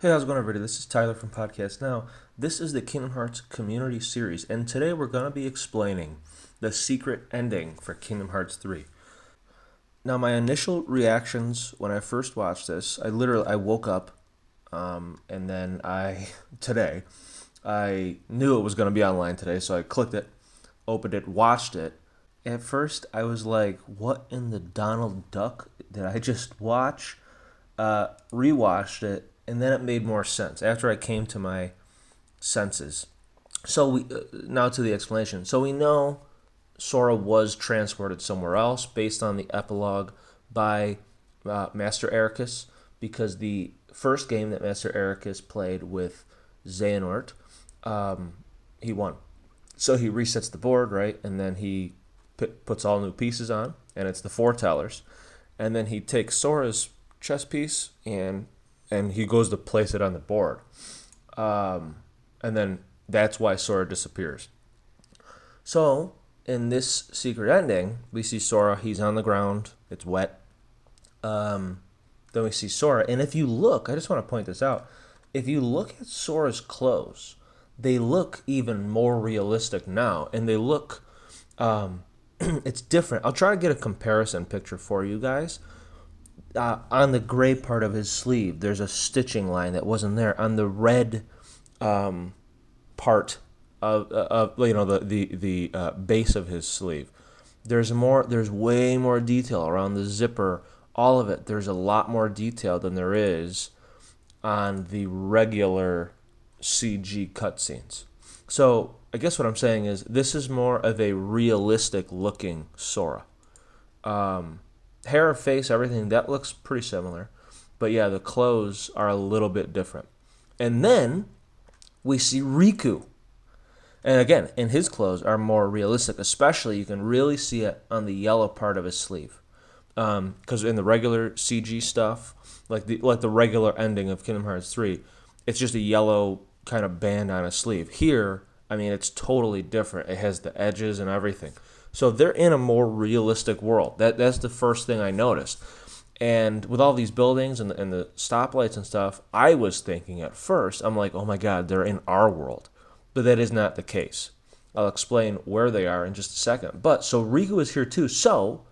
Hey, how's it going, everybody? This is Tyler from Podcast Now. This is the Kingdom Hearts Community Series, and today we're going to be explaining the secret ending for Kingdom Hearts 3. Now, my initial reactions when I first watched this, I woke up, and then today, I knew it was going to be online today, so I clicked it, opened it, watched it. At first, I was like, what in the Donald Duck did I just watch? Rewatched it, and then it made more sense after I came to my senses. So now to the explanation. So we know Sora was transported somewhere else based on the epilogue by Master Ericus, because the first game that Master Ericus played with Xehanort, he won. So he resets the board, right? And then he puts all new pieces on, and it's the foretellers. And then he takes Sora's chess piece and he goes to place it on the board. And then that's why Sora disappears. So in this secret ending, we see Sora, he's on the ground, it's wet. Then we see Sora, and if you look, I just want to point this out, if you look at Sora's clothes, they look even more realistic now, and they look, it's different. I'll try to get a comparison picture for you guys. On the gray part of his sleeve, there's a stitching line that wasn't there. On the red part of the base of his sleeve, there's way more detail around the zipper. All of it, there's a lot more detail than there is on the regular CG cutscenes. So I guess what I'm saying is this is more of a realistic looking Sora. Hair, face, everything, that looks pretty similar. But yeah, the clothes are a little bit different. And then we see Riku. And again, and his clothes are more realistic. Especially, you can really see it on the yellow part of his sleeve. Because in the regular CG stuff, like the regular ending of Kingdom Hearts 3, it's just a yellow kind of band on his sleeve. Here, I mean, it's totally different. It has the edges and everything. So they're in a more realistic world. That's the first thing I noticed. And with all these buildings and the stoplights and stuff, I was thinking at first, I'm like, oh my God, they're in our world. But that is not the case. I'll explain where they are in just a second. But so Riku is here too. So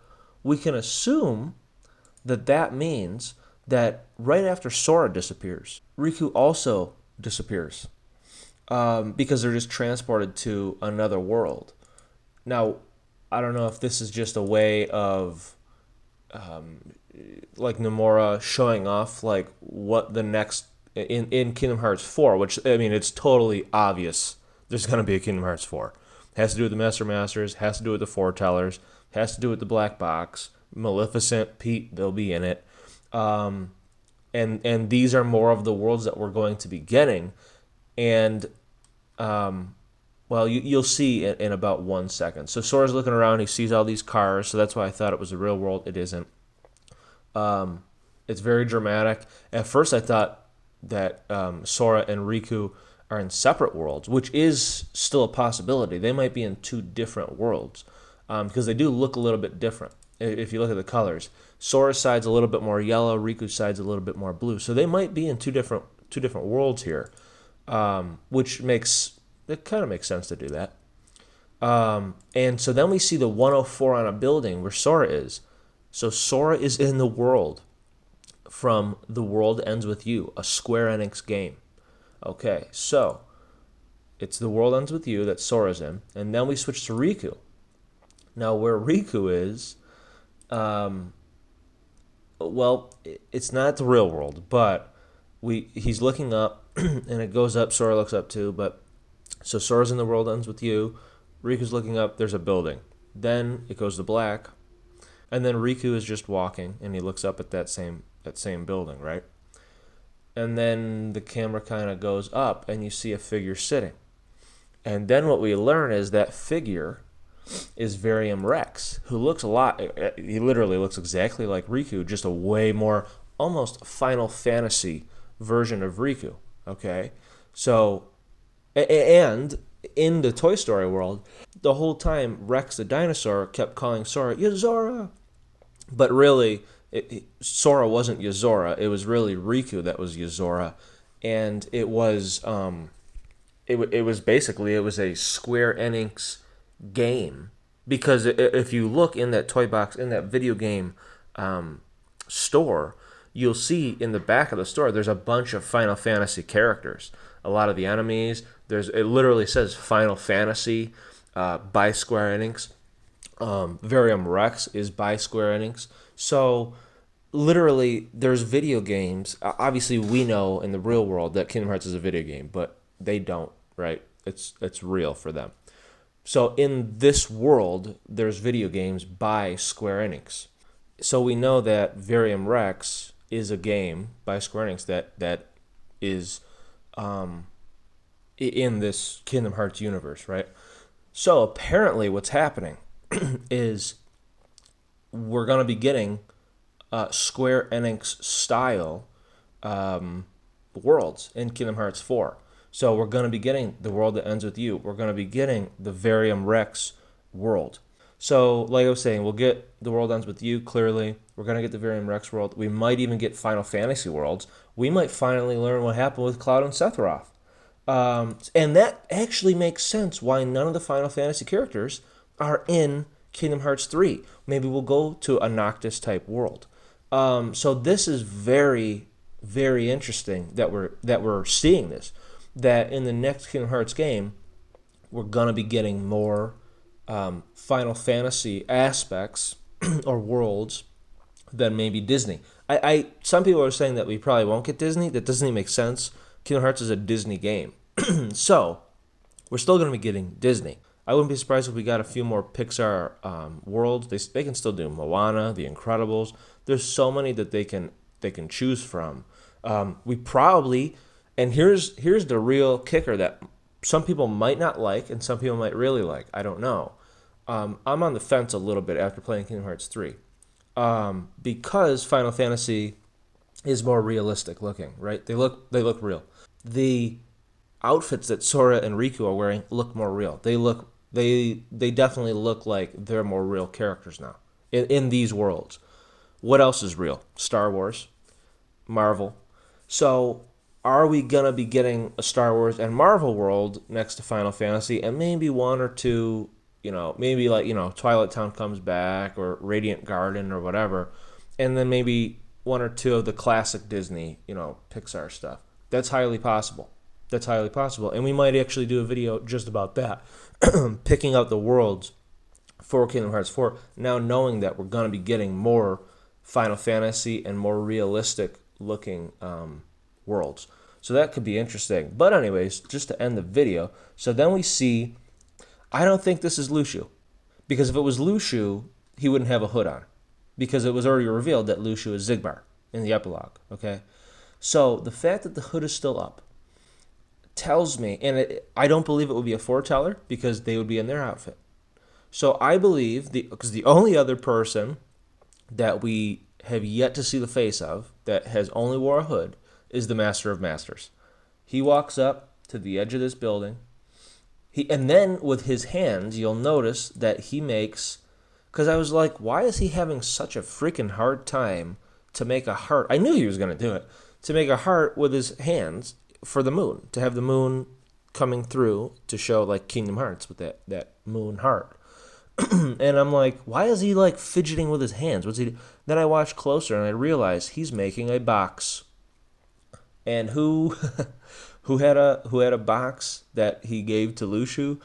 we can assume that means that right after Sora disappears, Riku also disappears. Because they're just transported to another world. Now, I don't know if this is just a way of, like Nomura showing off like what the next in Kingdom Hearts 4, which I mean it's totally obvious there's gonna be a Kingdom Hearts 4. It has to do with the Master Masters, has to do with the foretellers, has to do with the black box, Maleficent, Pete, they'll be in it, and these are more of the worlds that we're going to be getting, and well, you'll see in about 1 second. So Sora's looking around. He sees all these cars. So that's why I thought it was the real world. It isn't. It's very dramatic. At first, I thought that Sora and Riku are in separate worlds, which is still a possibility. They might be in two different worlds because they do look a little bit different. If you look at the colors, Sora's side's a little bit more yellow. Riku's side's a little bit more blue. So they might be in two different worlds here, which it kind of makes sense to do that. And so then we see the 104 on a building where Sora is. So Sora is in the world from The World Ends With You, a Square Enix game. Okay, so it's The World Ends With You that Sora's in. And then we switch to Riku. Now where Riku is, well, it's not the real world, but he's looking up, and it goes up, Sora looks up too, but so Sora's in The World Ends With You, Riku's looking up, there's a building. Then it goes to black, and then Riku is just walking, and he looks up at that same building, right? And then the camera kind of goes up, and you see a figure sitting. And then what we learn is that figure is Varium Rex, who looks he literally looks exactly like Riku, just a way more, almost Final Fantasy version of Riku, okay? So, and in the Toy Story world, the whole time Rex the dinosaur kept calling Sora, Yozora! But really, Sora wasn't Yozora. It was really Riku that was Yozora. and it was it was basically, it was a Square Enix game, because if you look in that toy box, in that video game store, you'll see in the back of the store there's a bunch of Final Fantasy characters. A lot of the enemies, it literally says Final Fantasy by Square Enix. Varium Rex is by Square Enix. So literally, there's video games. Obviously, we know in the real world that Kingdom Hearts is a video game, but they don't, right? It's real for them. So in this world, there's video games by Square Enix. So we know that Varium Rex is a game by Square Enix that is in this Kingdom Hearts universe, right? So apparently, what's happening is we're gonna be getting Square Enix style worlds in Kingdom Hearts 4. So we're going to be getting the world that ends with you. We're going to be getting the Varium Rex world. So, like I was saying, we'll get the world ends with you, clearly. We're going to get the Varium Rex world. We might even get Final Fantasy worlds. We might finally learn what happened with Cloud and Sephiroth. And that actually makes sense why none of the Final Fantasy characters are in Kingdom Hearts 3. Maybe we'll go to a Noctis type world. So this is very, very interesting that we're seeing this. That in the next Kingdom Hearts game, we're gonna be getting more Final Fantasy aspects or worlds than maybe Disney. Some people are saying that we probably won't get Disney. That doesn't even make sense. Kingdom Hearts is a Disney game, so we're still gonna be getting Disney. I wouldn't be surprised if we got a few more Pixar worlds. They can still do Moana, The Incredibles. There's so many that they can choose from. We probably, and here's the real kicker that some people might not like and some people might really like. I don't know. I'm on the fence a little bit after playing Kingdom Hearts 3, because Final Fantasy is more realistic looking. Right? They look real. The outfits that Sora and Riku are wearing look more real. They definitely look like they're more real characters now in these worlds. What else is real? Star Wars, Marvel. So are we going to be getting a Star Wars and Marvel world next to Final Fantasy, and maybe one or two, maybe like, Twilight Town comes back, or Radiant Garden, or whatever, and then maybe one or two of the classic Disney, Pixar stuff. That's highly possible. And we might actually do a video just about that, picking out the worlds for Kingdom Hearts 4, now knowing that we're going to be getting more Final Fantasy and more realistic looking worlds. So that could be interesting. But anyways, just to end the video, so then we see, I don't think this is Luxu, because if it was Luxu, he wouldn't have a hood on, because it was already revealed that Luxu is Xigbar in the epilogue, okay? So the fact that the hood is still up tells me, and I don't believe it would be a foreteller, because they would be in their outfit. So I believe, because the only other person that we have yet to see the face of that has only wore a hood is the Master of Masters. He walks up to the edge of this building. And then with his hands, you'll notice that he makes, because I was like, why is he having such a freaking hard time to make a heart? I knew he was going to do it, to make a heart with his hands for the moon, to have the moon coming through to show like Kingdom Hearts with that moon heart. And I'm like, why is he like fidgeting with his hands? What's he? Then I watched closer and I realized he's making a box. And who had a box that he gave to Luxu?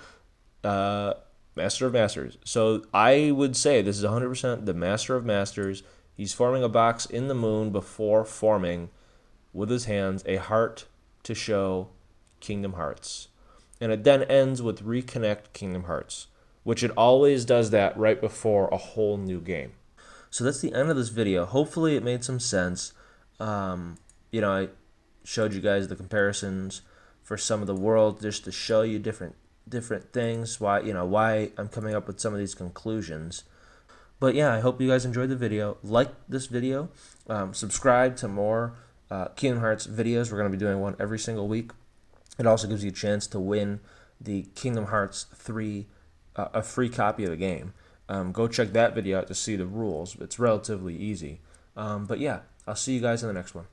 Master of Masters. So I would say this is 100% the Master of Masters. He's forming a box in the moon before forming with his hands a heart to show Kingdom Hearts. And it then ends with Reconnect Kingdom Hearts, which it always does that right before a whole new game. So that's the end of this video. Hopefully it made some sense. I showed you guys the comparisons for some of the world just to show you different things, why I'm coming up with some of these conclusions. But yeah, I hope you guys enjoyed the video. Like this video, subscribe to more Kingdom Hearts videos. We're going to be doing one every single week. It also gives you a chance to win the Kingdom Hearts 3, a free copy of the game. Go check that video out to see the rules. It's relatively easy. But yeah, I'll see you guys in the next one.